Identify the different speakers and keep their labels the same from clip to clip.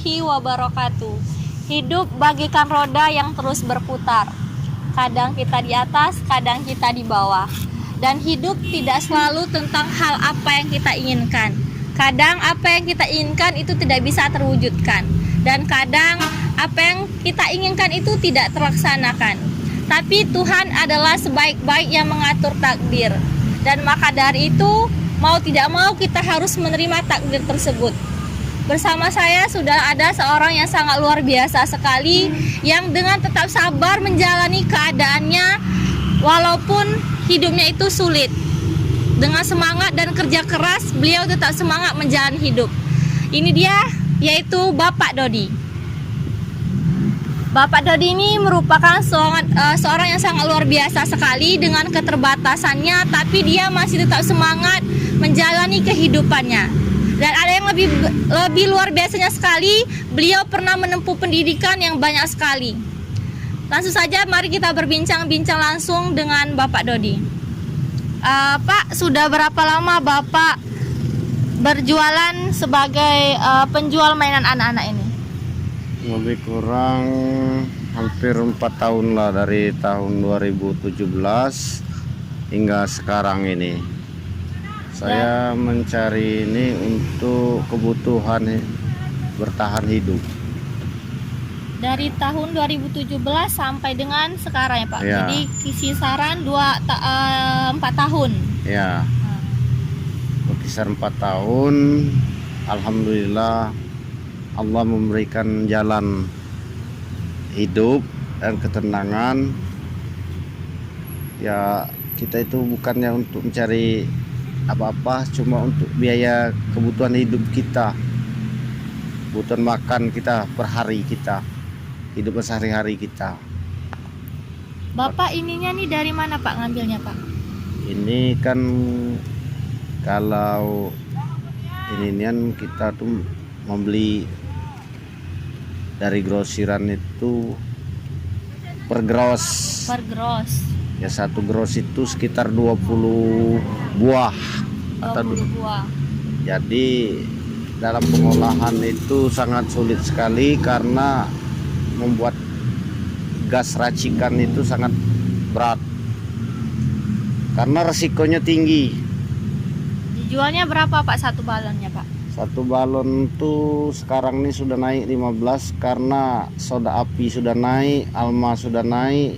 Speaker 1: warahmatullahi wabarakatuh. Hidup bagaikan roda yang terus berputar. Kadang kita di atas, kadang kita di bawah. Dan hidup tidak selalu tentang hal apa yang kita inginkan. Kadang apa yang kita inginkan itu tidak bisa terwujudkan. Dan kadang apa yang kita inginkan itu tidak terlaksanakan. Tapi Tuhan adalah sebaik-baik yang mengatur takdir. Dan maka dari itu, mau tidak mau kita harus menerima takdir tersebut. Bersama saya sudah ada seorang yang sangat luar biasa sekali, yang dengan tetap sabar menjalani keadaannya walaupun hidupnya itu sulit. Dengan semangat dan kerja keras, beliau tetap semangat menjalani hidup. Ini dia, yaitu Bapak Dodi. Bapak Dodi ini merupakan seorang yang sangat luar biasa sekali dengan keterbatasannya, tapi dia masih tetap semangat menjalani kehidupannya. Dan ada yang lebih luar biasanya sekali, beliau pernah menempuh pendidikan yang banyak sekali. Langsung saja mari kita berbincang-bincang langsung dengan Bapak Dodi. Pak, sudah berapa lama Bapak berjualan sebagai penjual mainan anak-anak ini?
Speaker 2: Lebih kurang hampir 4 tahun lah, dari tahun 2017 hingga sekarang ini. Saya mencari ini untuk kebutuhan bertahan hidup.
Speaker 1: Dari tahun 2017 sampai dengan sekarang ya Pak?
Speaker 2: Ya.
Speaker 1: Jadi kisaran 4 tahun?
Speaker 2: Ya, berkisar 4 tahun. Alhamdulillah Allah memberikan jalan hidup dan ketenangan. Ya, kita itu bukannya untuk mencari apa-apa, cuma untuk biaya kebutuhan hidup kita, kebutuhan makan kita per hari kita, hidup sehari-hari kita.
Speaker 1: Bapak ininya nih dari mana Pak ngambilnya Pak?
Speaker 2: Ini kan kalau inian kita tuh membeli dari grosiran itu per gros.
Speaker 1: Per gros.
Speaker 2: Ya, satu gros itu sekitar 20 buah.
Speaker 1: 20 buah.
Speaker 2: Jadi dalam pengolahan itu sangat sulit sekali karena membuat gas racikan itu sangat berat. Karena resikonya tinggi.
Speaker 1: Dijualnya berapa Pak satu balonnya Pak?
Speaker 2: Satu balon tuh sekarang ini sudah naik 15 karena soda api sudah naik, alma sudah naik,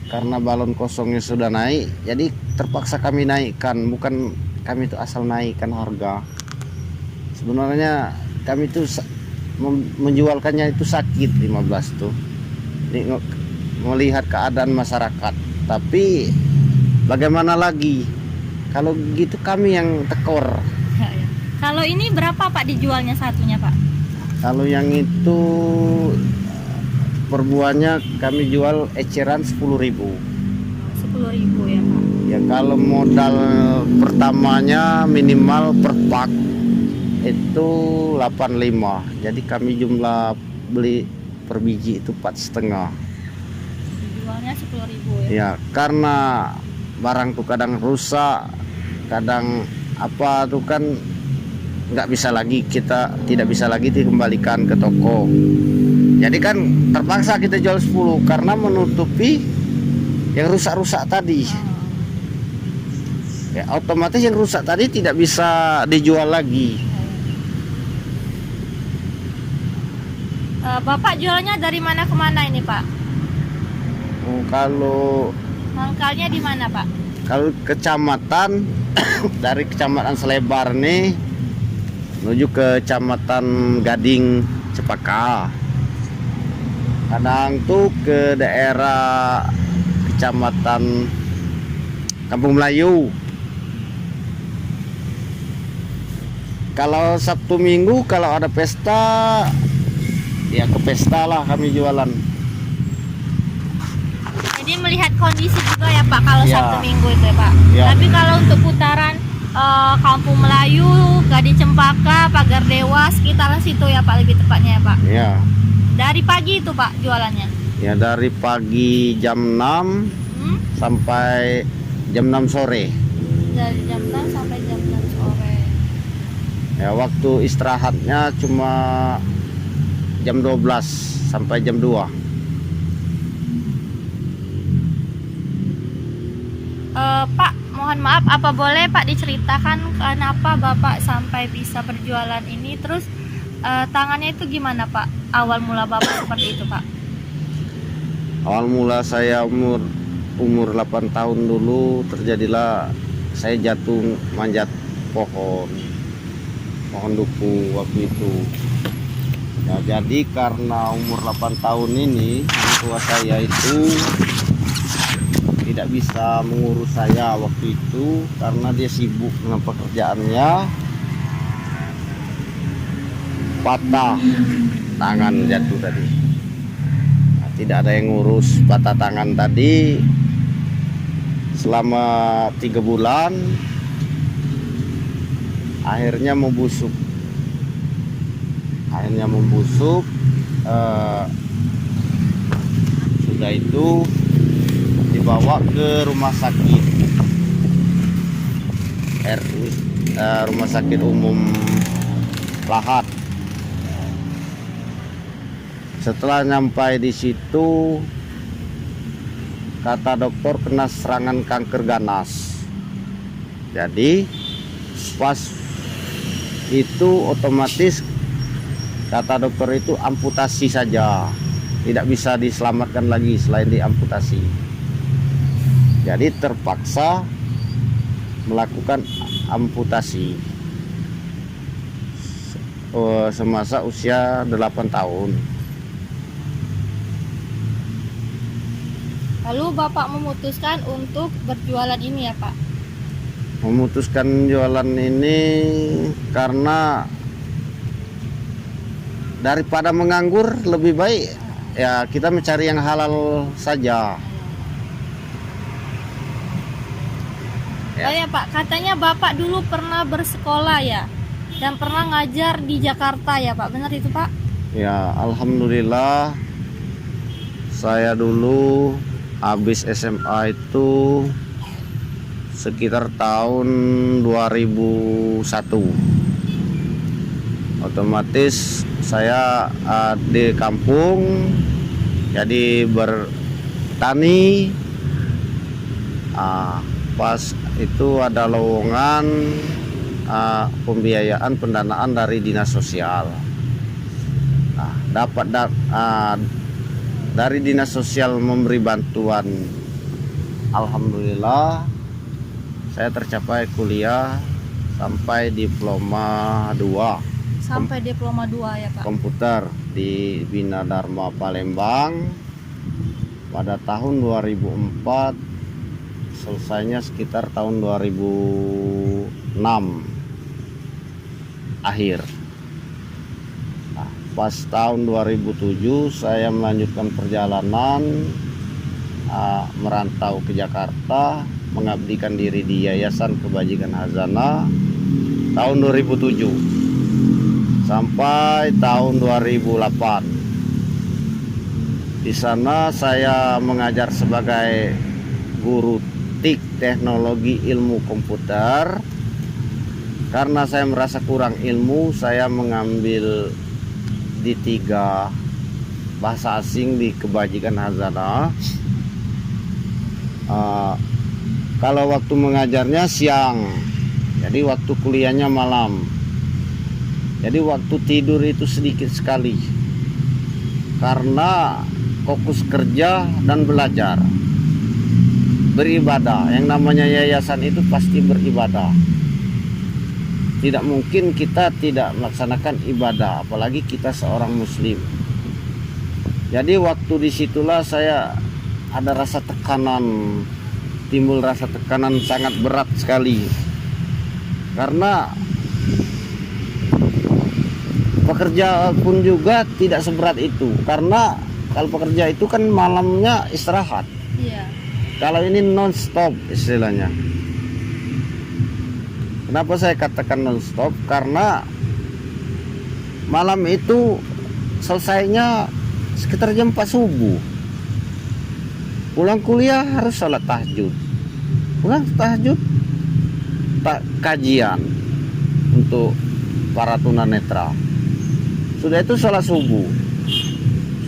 Speaker 2: karena balon kosongnya sudah naik. Jadi terpaksa kami naikkan, bukan kami itu asal naikkan harga. Sebenarnya kami itu menjualkannya itu sakit 15 tuh. Ini melihat keadaan masyarakat. Tapi bagaimana lagi? Kalau gitu kami yang tekor.
Speaker 1: Kalau ini berapa Pak dijualnya satunya Pak?
Speaker 2: Kalau yang itu per buahnya kami jual eceran 10.000.
Speaker 1: 10.000 ya Pak?
Speaker 2: Ya, kalau modal pertamanya minimal per pak itu 85. Jadi kami jumlah beli per biji itu 4,5.
Speaker 1: Dijualnya 10.000 ya?
Speaker 2: Ya, karena barang tuh kadang rusak, kadang apa tuh kan nggak bisa lagi, kita tidak bisa lagi dikembalikan ke toko. Jadi kan terpaksa kita jual 10 karena menutupi yang rusak-rusak tadi. Ya, otomatis yang rusak tadi tidak bisa dijual lagi.
Speaker 1: Bapak jualnya dari mana ke mana ini Pak?
Speaker 2: Kalau
Speaker 1: Mangkalnya di mana Pak?
Speaker 2: kalau kecamatan dari kecamatan Selebar nih menuju ke kecamatan Gading Cepaka. Kadang tuh ke daerah kecamatan Kampung Melayu. Kalau Sabtu Minggu kalau ada pesta, ya ke pesta lah kami jualan.
Speaker 1: Jadi melihat kondisi juga ya Pak kalau
Speaker 2: Ya.
Speaker 1: Sabtu Minggu itu ya Pak.
Speaker 2: Ya.
Speaker 1: Tapi kalau untuk putaran Kampung Melayu, Gading Cempaka, Pagar Dewa, sekitaran situ ya Pak lebih tepatnya ya Pak.
Speaker 2: Ya.
Speaker 1: Dari pagi itu Pak jualannya?
Speaker 2: Ya, dari pagi jam 6 sampai jam 6 sore.
Speaker 1: Dari jam 6 sampai jam 6 sore.
Speaker 2: Ya, waktu istirahatnya cuma jam 12 sampai jam 2.
Speaker 1: Pak, mohon maaf, apa boleh Pak diceritakan kenapa Bapak sampai bisa berjualan ini? Terus tangannya itu gimana Pak? Awal mula Bapak seperti itu Pak?
Speaker 2: Awal mula saya umur 8 tahun dulu terjadilah saya jatuh manjat pohon duku waktu itu. Ya, jadi karena umur 8 tahun ini orang tua saya itu tidak bisa mengurus saya waktu itu karena dia sibuk dengan pekerjaannya. Patah tangan jatuh tadi. Nah, tidak ada yang ngurus patah tangan tadi selama 3 bulan. Akhirnya membusuk. Sudah itu dibawa ke rumah sakit rumah sakit umum Lahat. Setelah nyampai di situ, kata dokter kena serangan kanker ganas. Jadi pas itu otomatis kata dokter itu amputasi saja, tidak bisa diselamatkan lagi selain diamputasi. Jadi terpaksa melakukan amputasi semasa usia 8 tahun.
Speaker 1: Lalu Bapak memutuskan untuk berjualan ini ya Pak?
Speaker 2: Memutuskan jualan ini karena daripada menganggur lebih baik ya kita mencari yang halal saja.
Speaker 1: Oh ya Pak, katanya Bapak dulu pernah bersekolah ya, dan pernah ngajar di Jakarta ya Pak, benar itu Pak?
Speaker 2: Ya, alhamdulillah saya dulu habis SMA itu sekitar tahun 2001. Otomatis saya di kampung jadi bertani. Pas itu ada lowongan pembiayaan pendanaan dari dinas sosial. Dari dinas sosial memberi bantuan. Alhamdulillah saya tercapai kuliah sampai diploma 2.
Speaker 1: Sampai diploma 2 ya Pak?
Speaker 2: Komputer di Bina Dharma Palembang pada tahun 2004, selesainya sekitar tahun 2006 akhir. Nah, pas tahun 2007 saya melanjutkan perjalanan merantau ke Jakarta, mengabdikan diri di Yayasan Kebajikan Hazana tahun 2007 sampai tahun 2008. Di sana saya mengajar sebagai guru TIK, teknologi ilmu komputer. Karena saya merasa kurang ilmu, saya mengambil D3 bahasa asing di Kebajikan Hazana. Kalau waktu mengajarnya siang, jadi waktu kuliahnya malam. Jadi waktu tidur itu sedikit sekali karena fokus kerja dan belajar, beribadah. Yang namanya yayasan itu pasti beribadah. Tidak mungkin kita tidak melaksanakan ibadah, apalagi kita seorang muslim. Jadi waktu disitulah saya ada rasa tekanan, timbul rasa tekanan sangat berat sekali. Karena pekerja pun juga tidak seberat itu, karena kalau pekerja itu kan malamnya istirahat.
Speaker 1: Iya.
Speaker 2: Kalau ini non-stop istilahnya. Kenapa saya katakan non-stop? Karena malam itu selesainya sekitar jam 4 subuh. Pulang kuliah harus sholat tahajud. Pulang tahajud, kajian untuk para tunanetra. Sudah itu sholat subuh.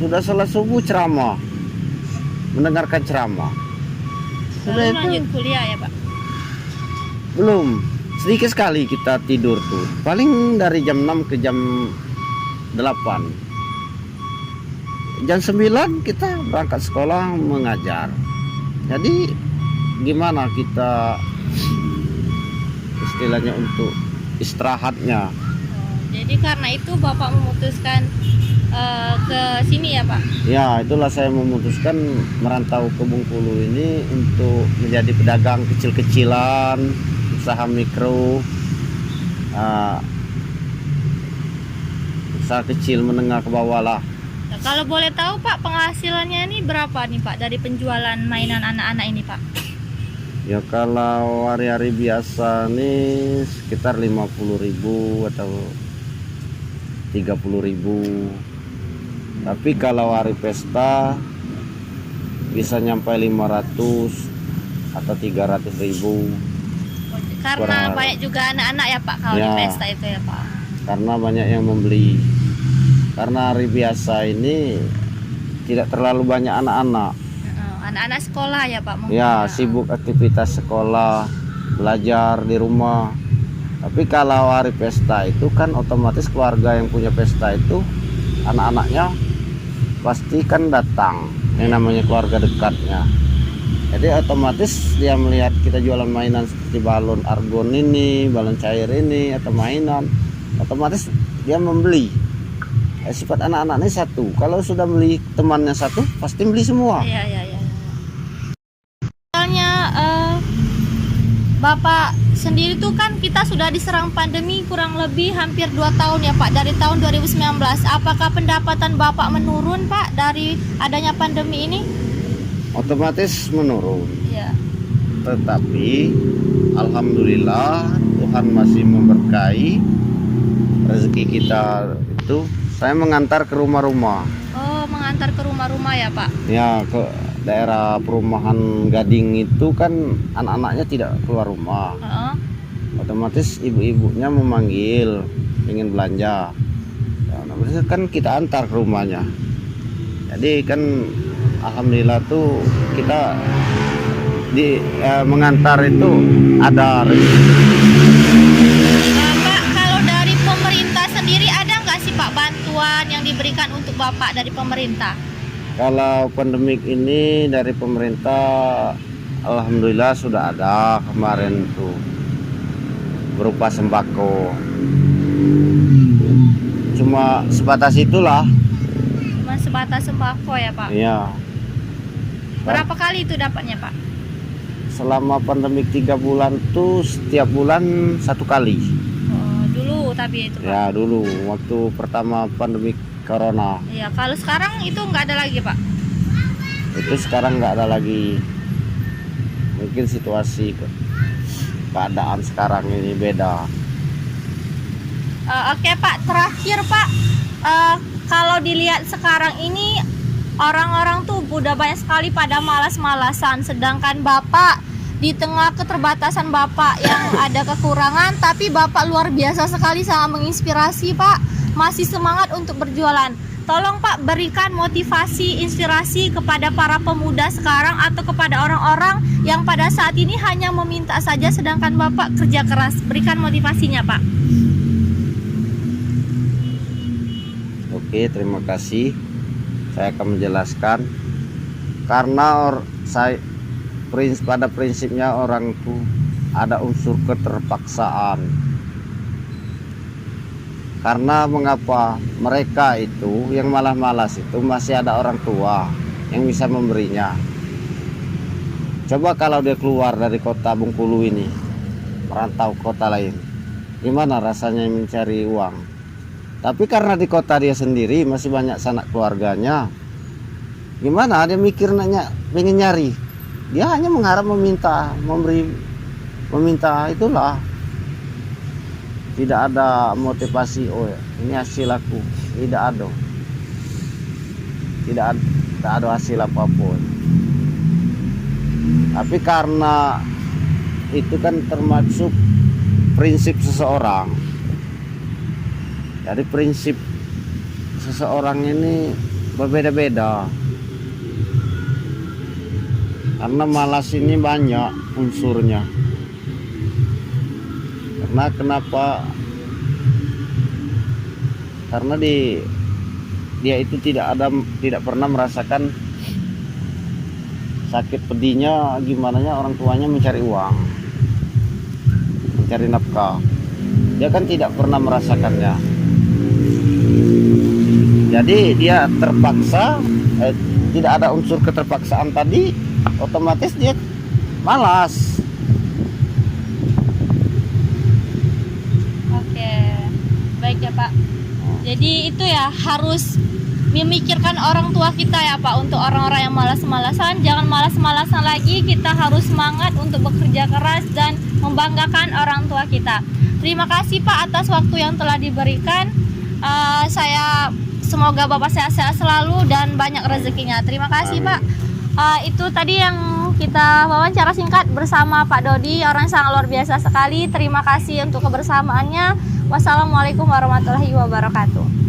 Speaker 2: sudah sholat subuh ceramah, mendengarkan ceramah. Sudah
Speaker 1: Lalu
Speaker 2: itu
Speaker 1: lanjut kuliah ya Pak?
Speaker 2: belum, sedikit sekali kita tidur tuh, paling dari jam 6 ke jam 8. Jam 9 kita berangkat sekolah mengajar. Jadi gimana kita istilahnya untuk istirahatnya?
Speaker 1: Jadi karena itu Bapak memutuskan ke sini ya Pak?
Speaker 2: Ya, itulah saya memutuskan merantau ke Bengkulu ini untuk menjadi pedagang kecil-kecilan, usaha mikro, usaha kecil menengah ke bawah lah.
Speaker 1: Nah, kalau boleh tahu Pak, penghasilannya ini berapa nih Pak dari penjualan mainan anak-anak ini Pak?
Speaker 2: Ya kalau hari-hari biasa nih sekitar 50.000 atau 30.000. Tapi kalau hari pesta bisa nyampe 500 atau 300.000.
Speaker 1: Karena
Speaker 2: Kurang.
Speaker 1: banyak juga anak-anak ya Pak kalau di
Speaker 2: Ya.
Speaker 1: pesta itu ya Pak?
Speaker 2: Karena banyak yang membeli. Karena hari biasa ini tidak terlalu banyak anak-anak.
Speaker 1: Anak-anak sekolah ya Pak mungkin?
Speaker 2: Ya, sibuk aktivitas sekolah, belajar di rumah. Tapi kalau hari pesta itu kan otomatis keluarga yang punya pesta itu anak-anaknya pasti kan datang, yang namanya keluarga dekatnya. Jadi otomatis dia melihat kita jualan mainan seperti balon argon ini, balon cair ini atau mainan, otomatis dia membeli. Sifat anak-anak ini satu, kalau sudah beli temannya satu pasti beli semua.
Speaker 1: Iya, iya, iya. Misalnya Bapak sendiri tuh kan kita sudah diserang pandemi kurang lebih hampir 2 tahun ya Pak, dari tahun 2019. Apakah pendapatan Bapak menurun Pak dari adanya pandemi ini?
Speaker 2: Otomatis menurun.
Speaker 1: Iya.
Speaker 2: Tetapi alhamdulillah Tuhan masih memberkahi rezeki kita itu. Saya mengantar ke rumah-rumah.
Speaker 1: Oh, mengantar ke rumah-rumah ya Pak?
Speaker 2: Ya, ke daerah perumahan Gading itu kan anak-anaknya tidak keluar rumah. Otomatis ibu-ibunya memanggil ingin belanja. Ya, otomatis kan kita antar ke rumahnya. Jadi kan alhamdulillah tuh kita mengantar itu ada
Speaker 1: Pak, kalau dari pemerintah sendiri ada nggak sih Pak bantuan yang diberikan untuk Bapak dari pemerintah?
Speaker 2: Kalau pandemik ini dari pemerintah alhamdulillah sudah ada kemarin tuh berupa sembako. Cuma sebatas itulah.
Speaker 1: Cuma sebatas sembako ya Pak?
Speaker 2: Iya.
Speaker 1: Berapa kali itu dapatnya Pak?
Speaker 2: Selama pandemik 3 bulan tuh setiap bulan 1 kali.
Speaker 1: Oh, dulu tapi itu Pak?
Speaker 2: Ya dulu waktu pertama pandemik corona.
Speaker 1: Iya, kalau sekarang itu nggak ada lagi Pak?
Speaker 2: Itu sekarang nggak ada lagi. Mungkin situasi keadaan sekarang ini beda.
Speaker 1: Oke Pak, terakhir Pak, kalau dilihat sekarang ini orang-orang tuh udah banyak sekali pada malas-malasan, sedangkan Bapak di tengah keterbatasan Bapak yang ada kekurangan, tapi Bapak luar biasa sekali, sangat menginspirasi Pak, masih semangat untuk berjualan. Tolong Pak berikan motivasi, inspirasi kepada para pemuda sekarang atau kepada orang-orang yang pada saat ini hanya meminta saja sedangkan Bapak kerja keras. Berikan motivasinya Pak.
Speaker 2: Oke, terima kasih. Saya akan menjelaskan. Karena pada prinsipnya orang itu ada unsur keterpaksaan. Karena mengapa mereka itu yang malas-malas itu masih ada orang tua yang bisa memberinya. Coba kalau dia keluar dari kota Bengkulu ini, merantau kota lain, gimana rasanya mencari uang? Tapi karena di kota dia sendiri masih banyak sanak keluarganya, gimana dia mikir nanya pengen nyari? Dia hanya mengharap meminta, meminta itulah. Tidak ada motivasi, oh ya, ini hasil aku, tidak ada hasil apapun. Tapi karena itu kan termasuk prinsip seseorang. Jadi prinsip seseorang ini berbeda-beda. Karena malas ini banyak unsurnya. Karena kenapa? Karena dia itu tidak pernah merasakan sakit pedihnya gimana orang tuanya mencari uang, mencari nafkah. Dia kan tidak pernah merasakannya. Jadi dia terpaksa, tidak ada unsur keterpaksaan tadi, otomatis dia malas.
Speaker 1: Oke, baik ya Pak. Jadi itu ya harus memikirkan orang tua kita ya Pak. Untuk orang-orang yang malas-malasan, jangan malas-malasan lagi. Kita harus semangat untuk bekerja keras dan membanggakan orang tua kita. Terima kasih Pak atas waktu yang telah diberikan. Saya semoga Bapak sehat-sehat selalu dan banyak rezekinya. Terima kasih Pak. Itu tadi yang kita wawancara singkat bersama Pak Dodi, orang yang sangat luar biasa sekali. Terima kasih untuk kebersamaannya. Wassalamualaikum warahmatullahi wabarakatuh.